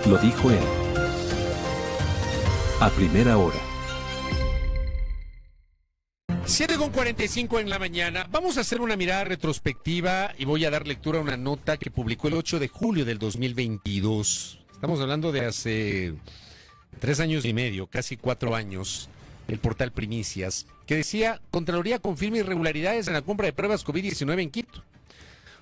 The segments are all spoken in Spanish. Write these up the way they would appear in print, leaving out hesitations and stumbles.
Lo dijo él. A primera hora. 7:45 en la mañana. Vamos a hacer una mirada retrospectiva y voy a dar lectura a una nota que publicó el 8 de julio del 2022. Estamos hablando de hace 3 años y medio, casi 4 años, el portal Primicias, que decía: Contraloría confirma irregularidades en la compra de pruebas COVID-19 en Quito.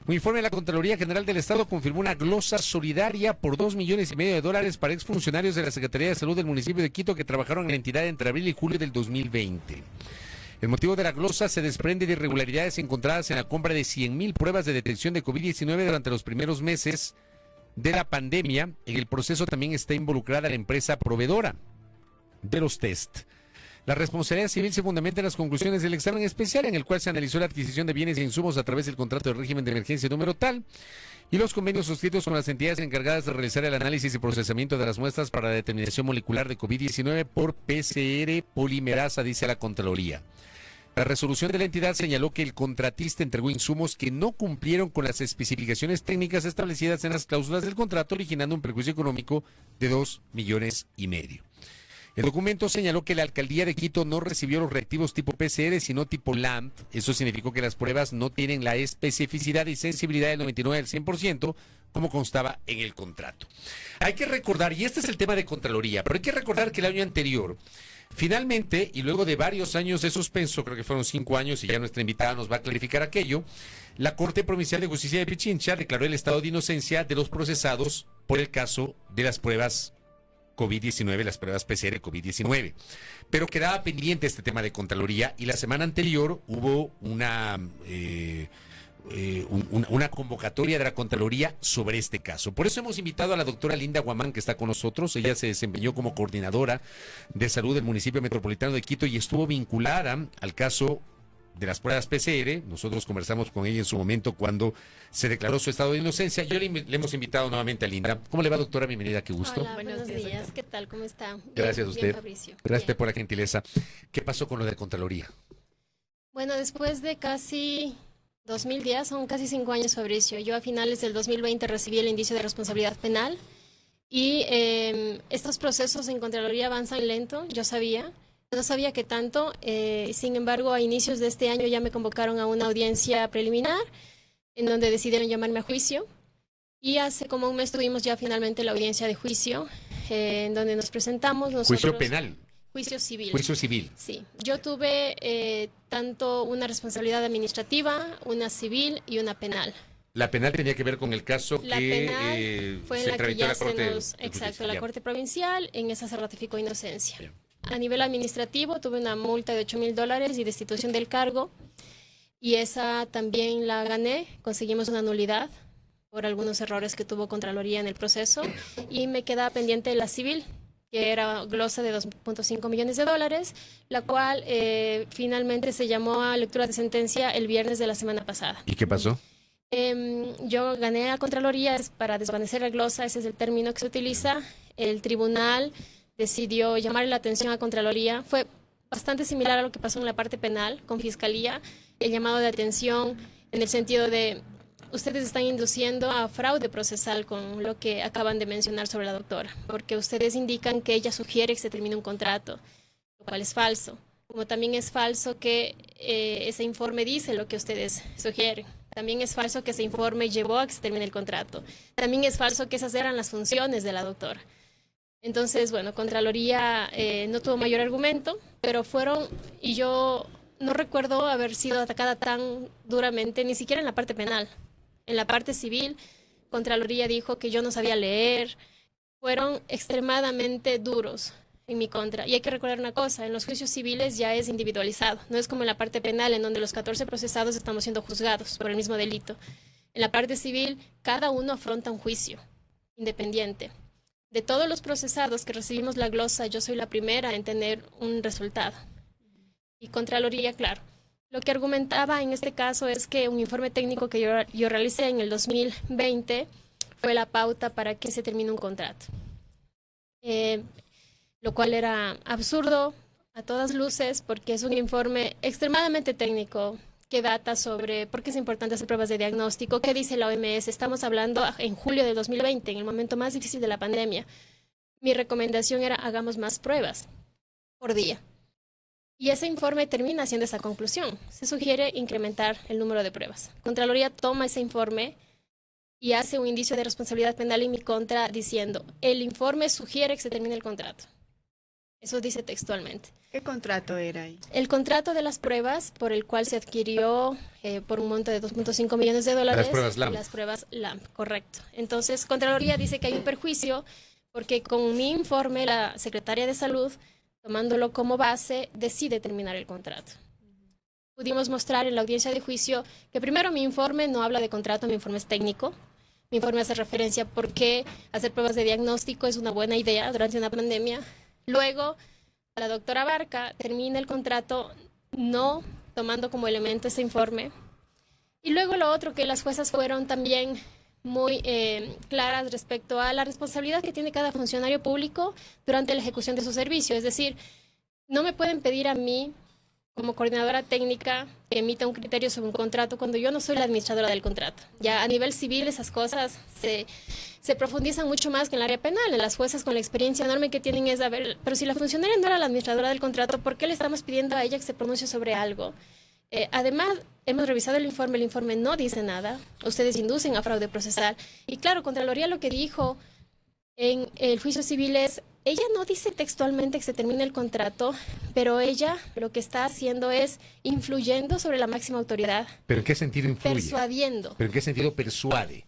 Un informe de la Contraloría General del Estado confirmó una glosa solidaria por $2,5 millones para exfuncionarios de la Secretaría de Salud del municipio de Quito que trabajaron en la entidad entre abril y julio del 2020. El motivo de la glosa se desprende de irregularidades encontradas en la compra de 100,000 pruebas de detección de COVID-19 durante los primeros meses de la pandemia. En el proceso también está involucrada la empresa proveedora de los test. La responsabilidad civil se fundamenta en las conclusiones del examen especial, en el cual se analizó la adquisición de bienes e insumos a través del contrato de régimen de emergencia número tal y los convenios suscritos con las entidades encargadas de realizar el análisis y procesamiento de las muestras para la determinación molecular de COVID-19 por PCR polimerasa, dice la Contraloría. La resolución de la entidad señaló que el contratista entregó insumos que no cumplieron con las especificaciones técnicas establecidas en las cláusulas del contrato, originando un perjuicio económico de $2,5 millones. El documento señaló que la alcaldía de Quito no recibió los reactivos tipo PCR, sino tipo LAMP. Eso significó que las pruebas no tienen la especificidad y sensibilidad del 99 al 100%, como constaba en el contrato. Hay que recordar, y este es el tema de Contraloría, pero hay que recordar que el año anterior, finalmente, y luego de varios años de suspenso, creo que fueron 5 años, y ya nuestra invitada nos va a clarificar aquello, la Corte Provincial de Justicia de Pichincha declaró el estado de inocencia de los procesados por el caso de las pruebas COVID-19, las pruebas PCR COVID-19. Pero quedaba pendiente este tema de Contraloría y la semana anterior hubo una convocatoria de la Contraloría sobre este caso. Por eso hemos invitado a la doctora Linda Guamán, que está con nosotros. Ella se desempeñó como coordinadora de salud del municipio metropolitano de Quito y estuvo vinculada al caso de las pruebas PCR. Nosotros conversamos con ella en su momento cuando se declaró su estado de inocencia. Yo le hemos invitado nuevamente a Linda. ¿Cómo le va, doctora? Bienvenida, qué gusto. Hola, buenos días. ¿Qué tal? ¿Cómo está? Gracias a usted. Bien, Fabricio. Gracias Bien. por la gentileza. ¿Qué pasó con lo de Contraloría? Bueno, después de casi 2000 días, son casi 5 años, Fabricio. Yo a finales del 2020 recibí el indicio de responsabilidad penal y estos procesos en Contraloría avanzan lento, yo sabía. No sabía que tanto, sin embargo, a inicios de este año ya me convocaron a una audiencia preliminar en donde decidieron llamarme a juicio y hace como un mes tuvimos ya finalmente la audiencia de juicio en donde nos presentamos. ¿Juicio penal? Juicio civil. Juicio civil. Sí, yo tuve tanto una responsabilidad administrativa, una civil y una penal. La penal tenía que ver con el caso La que penal fue en se la que tramitó ya a la Corte de exacto, Justicia. la Ya. Corte Provincial, en esa se ratificó inocencia. Bien. A nivel administrativo tuve una multa de $8,000 y destitución del cargo y esa también la gané, conseguimos una nulidad por algunos errores que tuvo Contraloría en el proceso y me quedaba pendiente la civil, que era glosa de $2,5 millones, la cual finalmente se llamó a lectura de sentencia el viernes de la semana pasada. ¿Y qué pasó? Yo gané a Contraloría para desvanecer la glosa, ese es el término que se utiliza. El tribunal decidió llamar la atención a Contraloría. Fue bastante similar a lo que pasó en la parte penal con Fiscalía, el llamado de atención en el sentido de ustedes están induciendo a fraude procesal con lo que acaban de mencionar sobre la doctora, porque ustedes indican que ella sugiere que se termine un contrato, lo cual es falso, como también es falso que ese informe dice lo que ustedes sugieren. También es falso que ese informe llevó a que se termine el contrato. También es falso que esas eran las funciones de la doctora. Entonces, bueno, Contraloría no tuvo mayor argumento, pero fueron, y yo no recuerdo haber sido atacada tan duramente, ni siquiera en la parte penal. En la parte civil, Contraloría dijo que yo no sabía leer. Fueron extremadamente duros en mi contra. Y hay que recordar una cosa, en los juicios civiles ya es individualizado. No es como en la parte penal, en donde los 14 procesados estamos siendo juzgados por el mismo delito. En la parte civil, cada uno afronta un juicio independiente. De todos los procesados que recibimos la glosa, yo soy la primera en tener un resultado. Y Contraloría, claro, lo que argumentaba en este caso es que un informe técnico que yo realicé en el 2020 fue la pauta para que se termine un contrato. Lo cual era absurdo a todas luces porque es un informe extremadamente técnico qué data sobre por qué es importante hacer pruebas de diagnóstico, qué dice la OMS. Estamos hablando en julio de 2020, en el momento más difícil de la pandemia. Mi recomendación era hagamos más pruebas por día. Y ese informe termina haciendo esa conclusión. Se sugiere incrementar el número de pruebas. Contraloría toma ese informe y hace un indicio de responsabilidad penal en mi contra diciendo, el informe sugiere que se termine el contrato. Eso dice textualmente. ¿Qué contrato era ahí? El contrato de las pruebas por el cual se adquirió por un monto de $2.5 millones de dólares. Las pruebas LAMP. Las pruebas LAMP, correcto. Entonces, Contraloría dice que hay un perjuicio porque con mi informe la Secretaria de Salud, tomándolo como base, decide terminar el contrato. Pudimos mostrar en la audiencia de juicio que primero mi informe no habla de contrato, mi informe es técnico. Mi informe hace referencia a por qué hacer pruebas de diagnóstico es una buena idea durante una pandemia. Luego, la doctora Barca termina el contrato no tomando como elemento ese informe. Y luego lo otro, que las juezas fueron también muy claras respecto a la responsabilidad que tiene cada funcionario público durante la ejecución de su servicio. Es decir, no me pueden pedir a mí, como coordinadora técnica, que emita un criterio sobre un contrato cuando yo no soy la administradora del contrato. Ya a nivel civil esas cosas se profundizan mucho más que en el área penal. En las juezas con la experiencia enorme que tienen es, a ver, pero si la funcionaria no era la administradora del contrato, ¿por qué le estamos pidiendo a ella que se pronuncie sobre algo? Además, hemos revisado el informe no dice nada, ustedes inducen a fraude procesal. Y claro, Contraloría lo que dijo en el juicio civil es, ella no dice textualmente que se termine el contrato, pero ella lo que está haciendo es influyendo sobre la máxima autoridad. ¿Pero en qué sentido influye? Persuadiendo. ¿Pero en qué sentido persuade?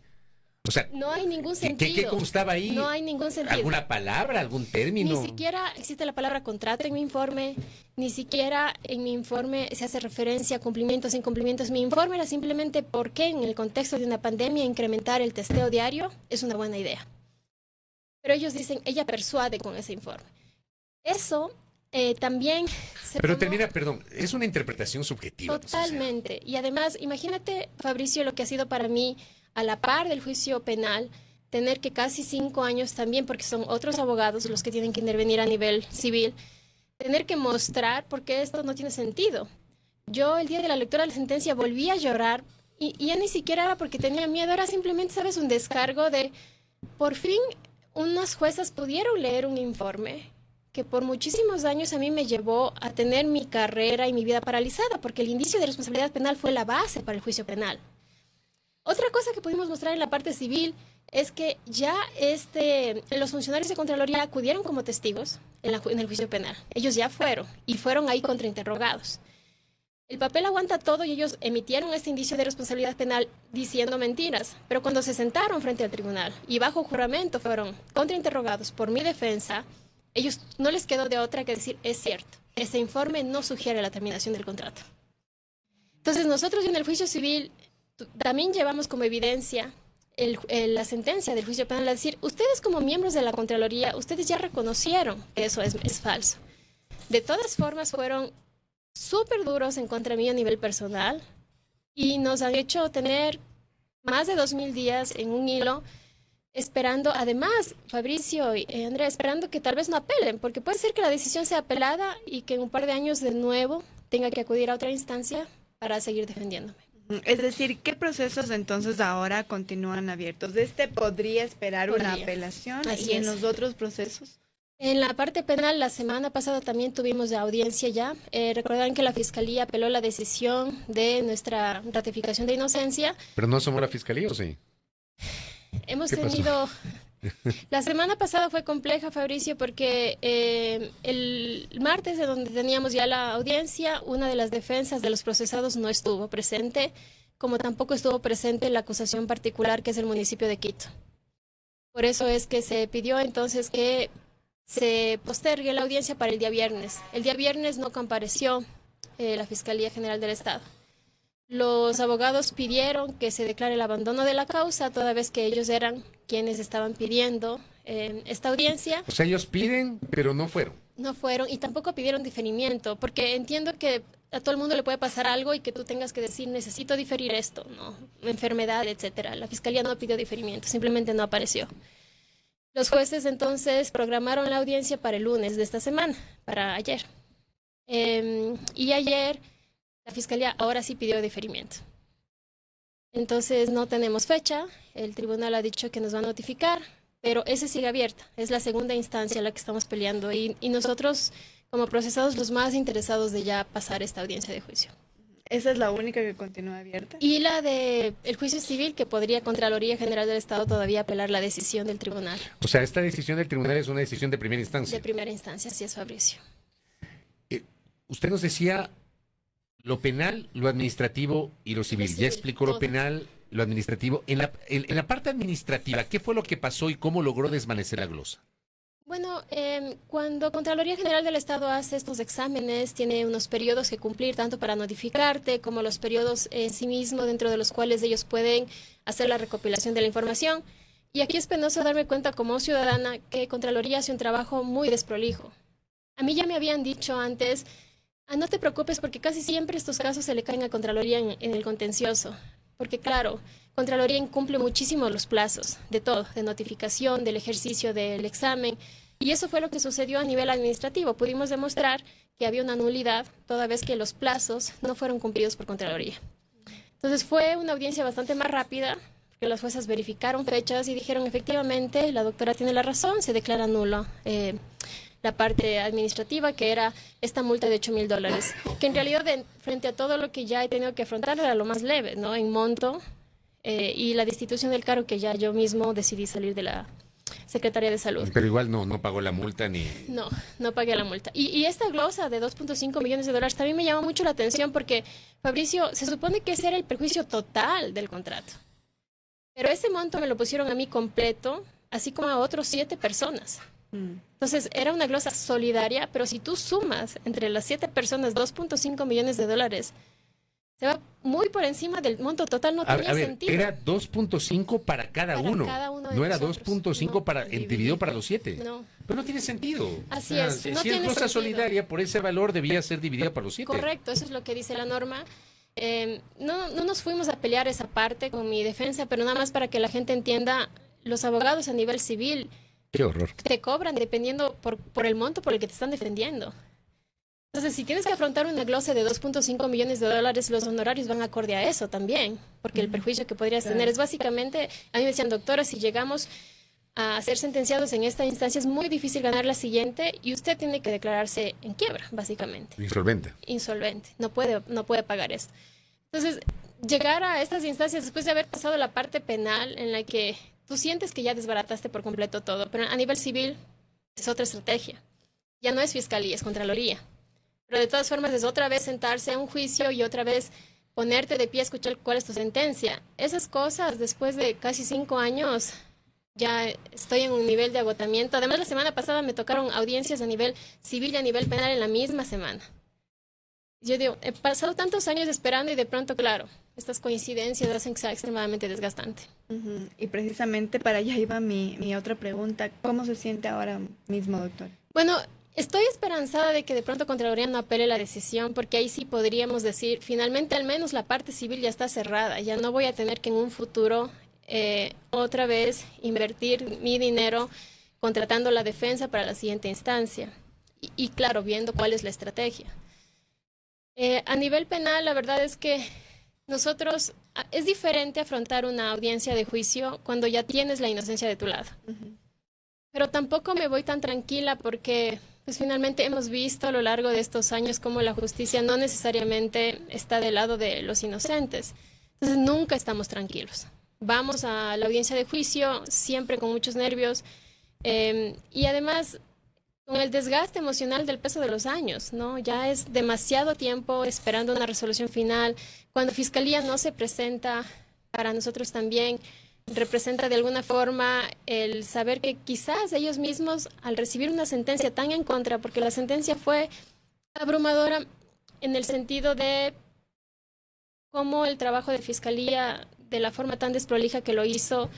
O sea, no hay ningún sentido. ¿Qué constaba ahí? No hay ningún sentido. ¿Alguna palabra, algún término? Ni siquiera existe la palabra contrato en mi informe, ni siquiera en mi informe se hace referencia a cumplimientos, incumplimientos. Mi informe era simplemente por qué en el contexto de una pandemia incrementar el testeo diario es una buena idea. Pero ellos dicen, ella persuade con ese informe. Eso también se Pero tomó... termina, perdón, es una interpretación subjetiva. Totalmente. Pues, o sea. Y además, imagínate, Fabricio, lo que ha sido para mí, a la par del juicio penal, tener que casi 5 años también, porque son otros abogados los que tienen que intervenir a nivel civil, tener que mostrar por qué esto no tiene sentido. Yo el día de la lectura de la sentencia volví a llorar y ya ni siquiera era porque tenía miedo, era simplemente, ¿sabes?, un descargo de, por fin, unas juezas pudieron leer un informe que por muchísimos años a mí me llevó a tener mi carrera y mi vida paralizada, porque el indicio de responsabilidad penal fue la base para el juicio penal. Otra cosa que pudimos mostrar en la parte civil es que ya los funcionarios de Contraloría acudieron como testigos en el juicio penal. Ellos ya fueron y fueron ahí contrainterrogados. El papel aguanta todo y ellos emitieron este indicio de responsabilidad penal diciendo mentiras, pero cuando se sentaron frente al tribunal y bajo juramento fueron contrainterrogados por mi defensa, ellos no les quedó de otra que decir, es cierto, ese informe no sugiere la terminación del contrato. Entonces nosotros en el juicio civil también llevamos como evidencia la sentencia del juicio penal, a decir, ustedes como miembros de la Contraloría, ustedes ya reconocieron que eso es falso. De todas formas fueron súper duros en contra mí a nivel personal y nos han hecho tener más de 2.000 días en un hilo esperando, además, Fabricio y Andrea, esperando que tal vez no apelen, porque puede ser que la decisión sea apelada y que en un par de años de nuevo tenga que acudir a otra instancia para seguir defendiéndome. Es decir, ¿qué procesos entonces ahora continúan abiertos? ¿Podría esperar una apelación? Así ¿Y en es. los otros procesos? En la parte penal, la semana pasada también tuvimos la audiencia ya. Recordarán que la Fiscalía apeló la decisión de nuestra ratificación de inocencia. ¿Pero no somos la Fiscalía o sí? Hemos ¿Qué pasó? tenido... La semana pasada fue compleja, Fabricio, porque el martes, de donde teníamos ya la audiencia, una de las defensas de los procesados no estuvo presente, como tampoco estuvo presente la acusación particular, que es el municipio de Quito. Por eso es que se pidió entonces que se postergue la audiencia para el día viernes. El día viernes no compareció la Fiscalía General del Estado. Los abogados pidieron que se declare el abandono de la causa, toda vez que ellos eran quienes estaban pidiendo esta audiencia. O sea, ellos piden, pero no fueron. No fueron y tampoco pidieron diferimiento, porque entiendo que a todo el mundo le puede pasar algo y que tú tengas que decir, necesito diferir esto, ¿no? Enfermedad, etcétera. La Fiscalía no pidió diferimiento, simplemente no apareció. Los jueces entonces programaron la audiencia para el lunes de esta semana, para ayer. Y ayer La Fiscalía ahora sí pidió diferimiento. Entonces no tenemos fecha, el tribunal ha dicho que nos va a notificar, pero ese sigue abierta, es la segunda instancia a la que estamos peleando y nosotros como procesados los más interesados de ya pasar esta audiencia de juicio. ¿Esa es la única que continúa abierta? Y la de el juicio civil, que podría Contraloría General del Estado todavía apelar la decisión del tribunal. O sea, esta decisión del tribunal es una decisión de primera instancia. De primera instancia, así es, Fabricio. Usted nos decía lo penal, lo administrativo y lo civil. Ya explicó lo penal, lo administrativo. En la parte administrativa, ¿qué fue lo que pasó y cómo logró desvanecer la glosa? Bueno, cuando Contraloría General del Estado hace estos exámenes, tiene unos periodos que cumplir, tanto para notificarte como los periodos en sí mismo, dentro de los cuales ellos pueden hacer la recopilación de la información. Y aquí es penoso darme cuenta como ciudadana que Contraloría hace un trabajo muy desprolijo. A mí ya me habían dicho antes, no te preocupes porque casi siempre estos casos se le caen a Contraloría en el contencioso. Porque claro, Contraloría incumple muchísimo los plazos de todo, de notificación, del ejercicio del examen. Y eso fue lo que sucedió a nivel administrativo. Pudimos demostrar que había una nulidad toda vez que los plazos no fueron cumplidos por Contraloría. Entonces fue una audiencia bastante más rápida, porque las juezas verificaron fechas y dijeron efectivamente la doctora tiene la razón, se declara nulo la parte administrativa, que era esta multa de $8,000, que en realidad frente a todo lo que ya he tenido que afrontar era lo más leve, ¿no? En monto y la destitución del cargo, que ya yo mismo decidí salir de la Secretaría de Salud. Pero igual no pagó la multa ni... No pagué la multa. Y esta glosa de $2.5 millones también me llamó mucho la atención porque, Fabricio, se supone que ese era el perjuicio total del contrato. Pero ese monto me lo pusieron a mí completo, así como a otros 7 personas. Entonces, era una glosa solidaria, pero si tú sumas entre las 7 personas $2.5 millones, se va muy por encima del monto total, no tenía sentido. Era 2.5 para cada uno. No era 2.5 para dividido para los 7. No. Pero no tiene sentido. Así es. Si es glosa solidaria, por ese valor debía ser dividida para los 7. Correcto, eso es lo que dice la norma. No nos fuimos a pelear esa parte con mi defensa, pero nada más para que la gente entienda, los abogados a nivel civil... Qué horror. Te cobran dependiendo por el monto por el que te están defendiendo. Entonces, si tienes que afrontar una glosa de $2.5 millones, los honorarios van acorde a eso también, porque el perjuicio que podrías tener es básicamente, a mí me decían, doctora, si llegamos a ser sentenciados en esta instancia, es muy difícil ganar la siguiente y usted tiene que declararse en quiebra, básicamente. Insolvente, no puede pagar esto. Entonces, llegar a estas instancias después de haber pasado la parte penal en la que tú sientes que ya desbarataste por completo todo, pero a nivel civil es otra estrategia. Ya no es fiscalía, es Contraloría. Pero de todas formas es otra vez sentarse a un juicio y otra vez ponerte de pie a escuchar cuál es tu sentencia. Esas cosas, después de casi 5 años, ya estoy en un nivel de agotamiento. Además, la semana pasada me tocaron audiencias a nivel civil y a nivel penal en la misma semana. Yo digo, he pasado tantos años esperando y de pronto, claro, estas coincidencias hacen que sea extremadamente desgastante. Y precisamente para allá iba mi otra pregunta. ¿Cómo se siente ahora mismo, doctor? Bueno, estoy esperanzada de que de pronto Contraloría no apele la decisión, porque ahí sí podríamos decir, finalmente al menos la parte civil ya está cerrada. Ya no voy a tener que en un futuro otra vez invertir mi dinero contratando la defensa para la siguiente instancia. Y claro, viendo cuál es la estrategia. A nivel penal, la verdad es que nosotros, es diferente afrontar una audiencia de juicio cuando ya tienes la inocencia de tu lado. Pero tampoco me voy tan tranquila porque pues finalmente hemos visto a lo largo de estos años cómo la justicia no necesariamente está del lado de los inocentes. Entonces nunca estamos tranquilos. Vamos a la audiencia de juicio siempre con muchos nervios y además con el desgaste emocional del peso de los años, ¿no? Ya es demasiado tiempo esperando una resolución final. Cuando Fiscalía no se presenta, para nosotros también representa de alguna forma el saber que quizás ellos mismos, al recibir una sentencia tan en contra, porque la sentencia fue abrumadora en el sentido de cómo el trabajo de Fiscalía, de la forma tan desprolija que lo hizo,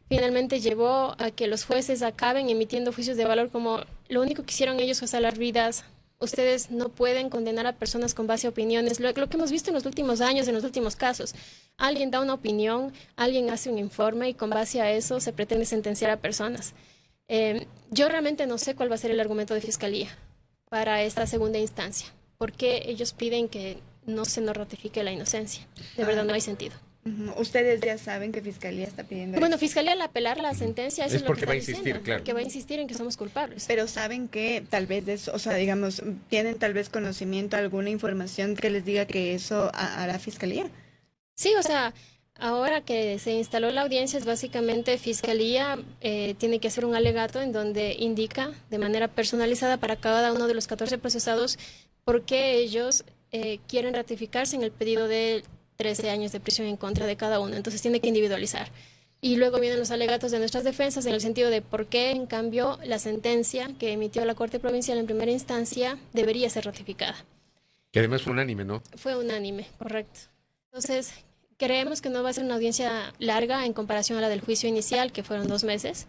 finalmente llevó a que los jueces acaben emitiendo juicios de valor como lo único que hicieron ellos fue salvar vidas. Ustedes no pueden condenar a personas con base a opiniones. Lo que hemos visto en los últimos años, en los últimos casos. Alguien da una opinión, alguien hace un informe y con base a eso se pretende sentenciar a personas. Yo realmente no sé cuál va a ser el argumento de Fiscalía para esta segunda instancia. ¿Por qué ellos piden que no se nos ratifique la inocencia. De verdad no hay sentido. Ustedes ya saben que Fiscalía está pidiendo Bueno, eso. Fiscalía al apelar la sentencia, eso es lo porque que va a está insistir, diciendo, claro. porque va a insistir en que somos culpables. Pero saben que tal vez eso, o sea, digamos, tienen tal vez conocimiento, alguna información que les diga que eso hará Fiscalía. Sí, o sea, ahora que se instaló la audiencia, es básicamente Fiscalía tiene que hacer un alegato en donde indica de manera personalizada para cada uno de los 14 procesados por qué ellos quieren ratificarse en el pedido de 13 años de prisión en contra de cada uno. Entonces tiene que individualizar. Y luego vienen los alegatos de nuestras defensas en el sentido de por qué, en cambio, la sentencia que emitió la Corte Provincial en primera instancia debería ser ratificada. Que además fue unánime, ¿no? Fue unánime, correcto. Entonces, creemos que no va a ser una audiencia larga en comparación a la del juicio inicial, que fueron 2 meses.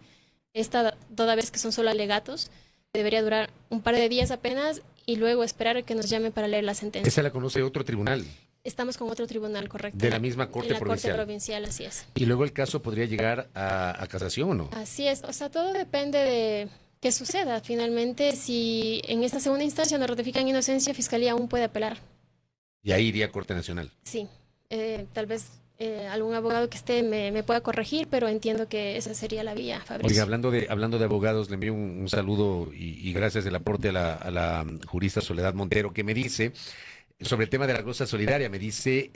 Esta, toda vez que son solo alegatos, debería durar un par de días apenas y luego esperar a que nos llamen para leer la sentencia. Esa la conoce otro tribunal. Estamos con otro tribunal, correcto. De la misma Corte En la Provincial. Corte Provincial, así es. Y luego el caso podría llegar a casación, ¿o no? Así es. O sea, todo depende de qué suceda. Finalmente, si en esta segunda instancia nos ratifican inocencia, Fiscalía aún puede apelar. Y ahí iría a Corte Nacional. Sí. Tal vez algún abogado que esté me pueda corregir, pero entiendo que esa sería la vía, Fabricio. Oiga, hablando de abogados, le envío un saludo y gracias del aporte a la jurista Soledad Montero, que me dice, sobre el tema de la glosa solidaria, me dice,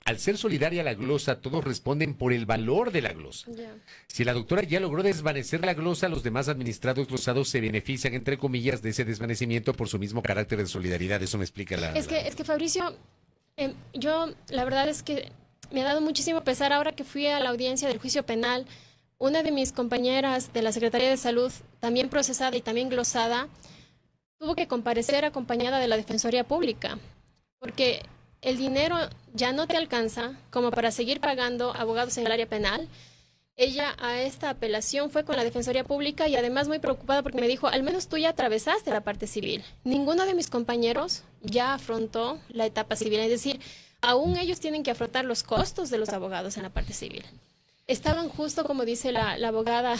al ser solidaria la glosa, todos responden por el valor de la glosa. Ya. Si la doctora ya logró desvanecer la glosa, los demás administrados glosados se benefician, entre comillas, de ese desvanecimiento por su mismo carácter de solidaridad. Eso me explica Es que Fabricio, yo la verdad es que me ha dado muchísimo pesar ahora que fui a la audiencia del juicio penal. Una de mis compañeras de la Secretaría de Salud, también procesada y también glosada, tuvo que comparecer acompañada de la Defensoría Pública, porque el dinero ya no te alcanza como para seguir pagando abogados en el área penal. Ella a esta apelación fue con la Defensoría Pública y además muy preocupada porque me dijo, al menos tú ya atravesaste la parte civil. Ninguno de mis compañeros ya afrontó la etapa civil, es decir, aún ellos tienen que afrontar los costos de los abogados en la parte civil. Estaban justo, como dice la abogada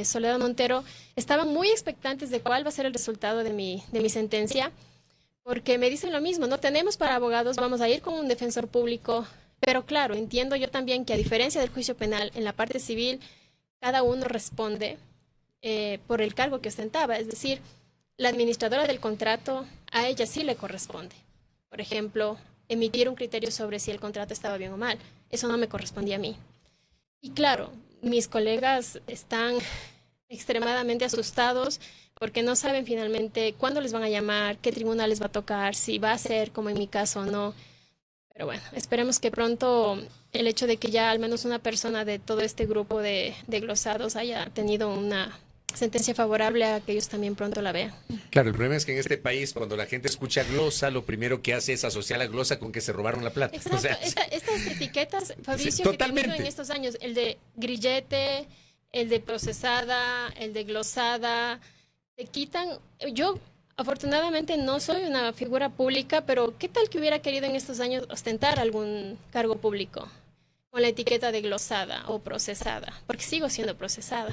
Soledad Montero, estaban muy expectantes de cuál va a ser el resultado de mi sentencia, porque me dicen lo mismo, no tenemos para abogados, vamos a ir con un defensor público, pero claro, entiendo yo también que a diferencia del juicio penal, en la parte civil, cada uno responde por el cargo que ostentaba, es decir, la administradora del contrato, a ella sí le corresponde. Por ejemplo, emitir un criterio sobre si el contrato estaba bien o mal, eso no me correspondía a mí. Y claro, mis colegas están extremadamente asustados porque no saben finalmente cuándo les van a llamar, qué tribunal les va a tocar, si va a ser como en mi caso o no. Pero bueno, esperemos que pronto el hecho de que ya al menos una persona de todo este grupo de glosados haya tenido una sentencia favorable a que ellos también pronto la vean. Claro, el problema es que en este país, cuando la gente escucha glosa, lo primero que hace es asociar la glosa con que se robaron la plata. Exacto, O sea, estas etiquetas, Fabricio, sí, que he totalmente. tenido en estos años, el de grillete, el de procesada, el de glosada, te quitan. Yo afortunadamente no soy una figura pública, pero ¿qué tal que hubiera querido en estos años ostentar algún cargo público con la etiqueta de glosada o procesada? Porque sigo siendo procesada.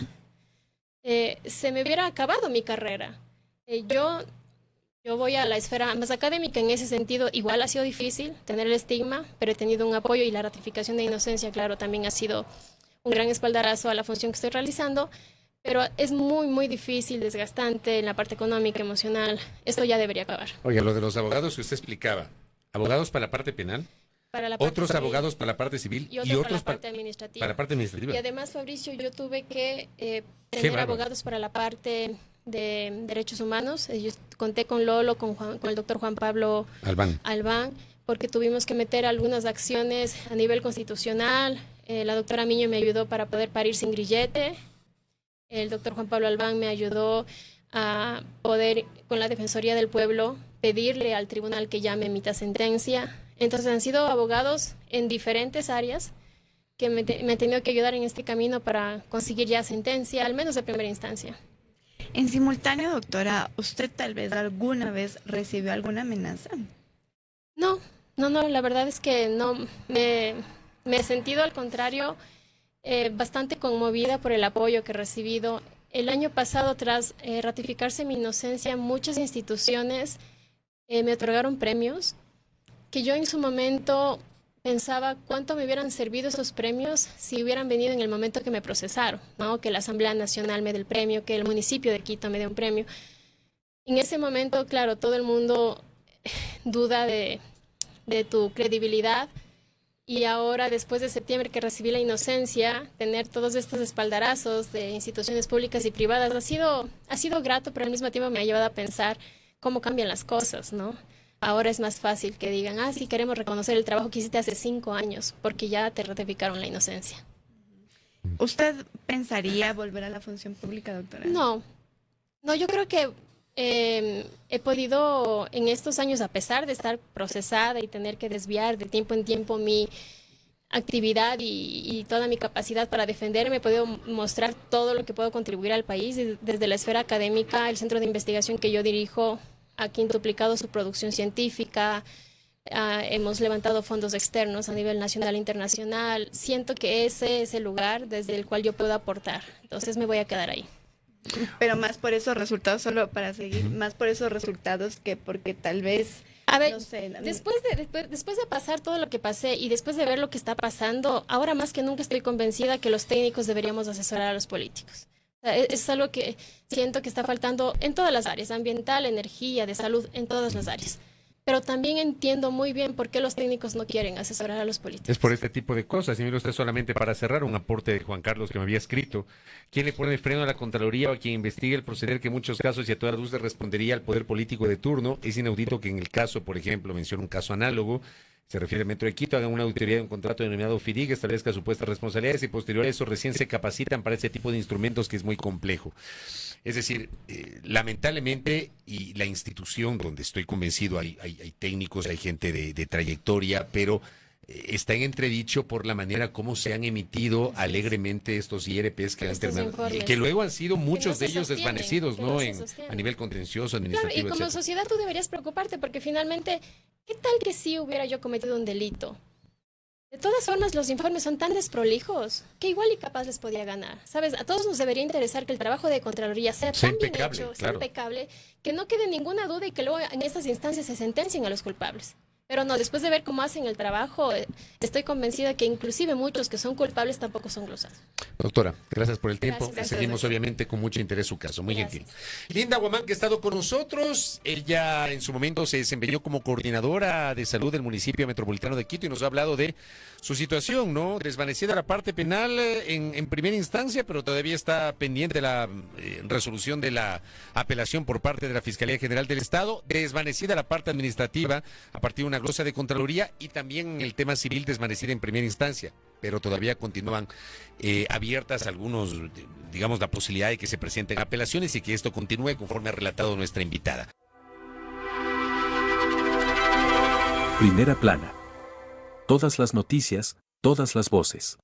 Se me hubiera acabado mi carrera. Yo voy a la esfera más académica en ese sentido. Igual ha sido difícil tener el estigma, pero he tenido un apoyo y la ratificación de inocencia, claro, también ha sido un gran espaldarazo a la función que estoy realizando. Pero es muy, muy difícil, desgastante en la parte económica, emocional. Esto ya debería acabar. Oiga, lo de los abogados que usted explicaba, abogados para la parte penal, Para la parte otros civil abogados para la parte civil y otros para la parte administrativa. para la parte administrativa. Y además, Fabricio, yo tuve que Qué tener bárbaro. abogados para la parte de derechos humanos. Yo conté con Lolo, con el doctor Juan Pablo Albán, porque tuvimos que meter algunas acciones a nivel constitucional. La doctora Miño me ayudó para poder parir sin grillete. El doctor Juan Pablo Albán me ayudó a poder, con la Defensoría del Pueblo, pedirle al tribunal que ya me emita sentencia. Entonces han sido abogados en diferentes áreas que me han tenido que ayudar en este camino para conseguir ya sentencia, al menos de primera instancia. En simultáneo, doctora, ¿usted tal vez alguna vez recibió alguna amenaza? No, la verdad es que no. Me he sentido, al contrario, bastante conmovida por el apoyo que he recibido. El año pasado, tras ratificarse mi inocencia, muchas instituciones me otorgaron premios que yo en su momento pensaba cuánto me hubieran servido esos premios si hubieran venido en el momento que me procesaron, ¿no? Que la Asamblea Nacional me dé el premio, que el municipio de Quito me dé un premio. En ese momento, claro, todo el mundo duda de tu credibilidad. Y ahora, después de septiembre que recibí la inocencia, tener todos estos espaldarazos de instituciones públicas y privadas ha sido grato, pero al mismo tiempo me ha llevado a pensar cómo cambian las cosas, ¿no? Ahora es más fácil que digan, sí, queremos reconocer el trabajo que hiciste hace 5 años, porque ya te ratificaron la inocencia. ¿Usted pensaría volver a la función pública, doctora? No, yo creo que he podido en estos años, a pesar de estar procesada y tener que desviar de tiempo en tiempo mi actividad y toda mi capacidad para defenderme, he podido mostrar todo lo que puedo contribuir al país. Desde la esfera académica, el centro de investigación que yo dirijo ha quintuplicado su producción científica, hemos levantado fondos externos a nivel nacional e internacional. Siento que ese es el lugar desde el cual yo puedo aportar, entonces me voy a quedar ahí. Pero más por esos resultados, solo para seguir, más por esos resultados que porque tal vez, a ver, no sé, después de pasar todo lo que pasé y después de ver lo que está pasando, ahora más que nunca estoy convencida que los técnicos deberíamos asesorar a los políticos. O sea, es algo que siento que está faltando en todas las áreas, ambiental, energía, de salud, en todas las áreas. Pero también entiendo muy bien por qué los técnicos no quieren asesorar a los políticos. Es por este tipo de cosas. Y mire usted, solamente para cerrar, un aporte de Juan Carlos que me había escrito. ¿Quién le pone freno a la Contraloría o a quien investigue el proceder que en muchos casos y a todas luces respondería al poder político de turno? Es inaudito que en el caso, por ejemplo, menciona un caso análogo, se refiere al Metro de Quito, hagan una auditoría de un contrato denominado FIDIG, establezca supuestas responsabilidades y posterior a eso recién se capacitan para ese tipo de instrumentos que es muy complejo. Es decir, lamentablemente, y la institución donde estoy convencido, hay técnicos, hay gente de trayectoria, pero está en entredicho por la manera como se han emitido alegremente estos IRPs que han terminado, y que luego han sido muchos de ellos desvanecidos, ¿no? A nivel contencioso, administrativo, claro, y como etcétera. sociedad tú deberías preocuparte porque finalmente, ¿qué tal que sí hubiera yo cometido un delito? De todas formas, los informes son tan desprolijos que igual y capaz les podía ganar. ¿Sabes? A todos nos debería interesar que el trabajo de Contraloría sea tan bien hecho, sea impecable, que no quede ninguna duda y que luego en estas instancias se sentencien a los culpables. Pero no, después de ver cómo hacen el trabajo, estoy convencida que inclusive muchos que son culpables tampoco son glosados. Doctora, gracias por el tiempo. Gracias. Seguimos obviamente con mucho interés su caso. Muy Gracias. gentil. Linda Guamán, que ha estado con nosotros. Ella en su momento se desempeñó como coordinadora de salud del municipio metropolitano de Quito y nos ha hablado de su situación, ¿no? Desvanecida la parte penal en primera instancia, pero todavía está pendiente la resolución de la apelación por parte de la Fiscalía General del Estado. Desvanecida la parte administrativa a partir de una glosa de Contraloría y también el tema civil desvanecida en primera instancia, pero todavía continúan abiertas algunos, digamos, la posibilidad de que se presenten apelaciones y que esto continúe conforme ha relatado nuestra invitada. Primera plana. Todas las noticias, todas las voces.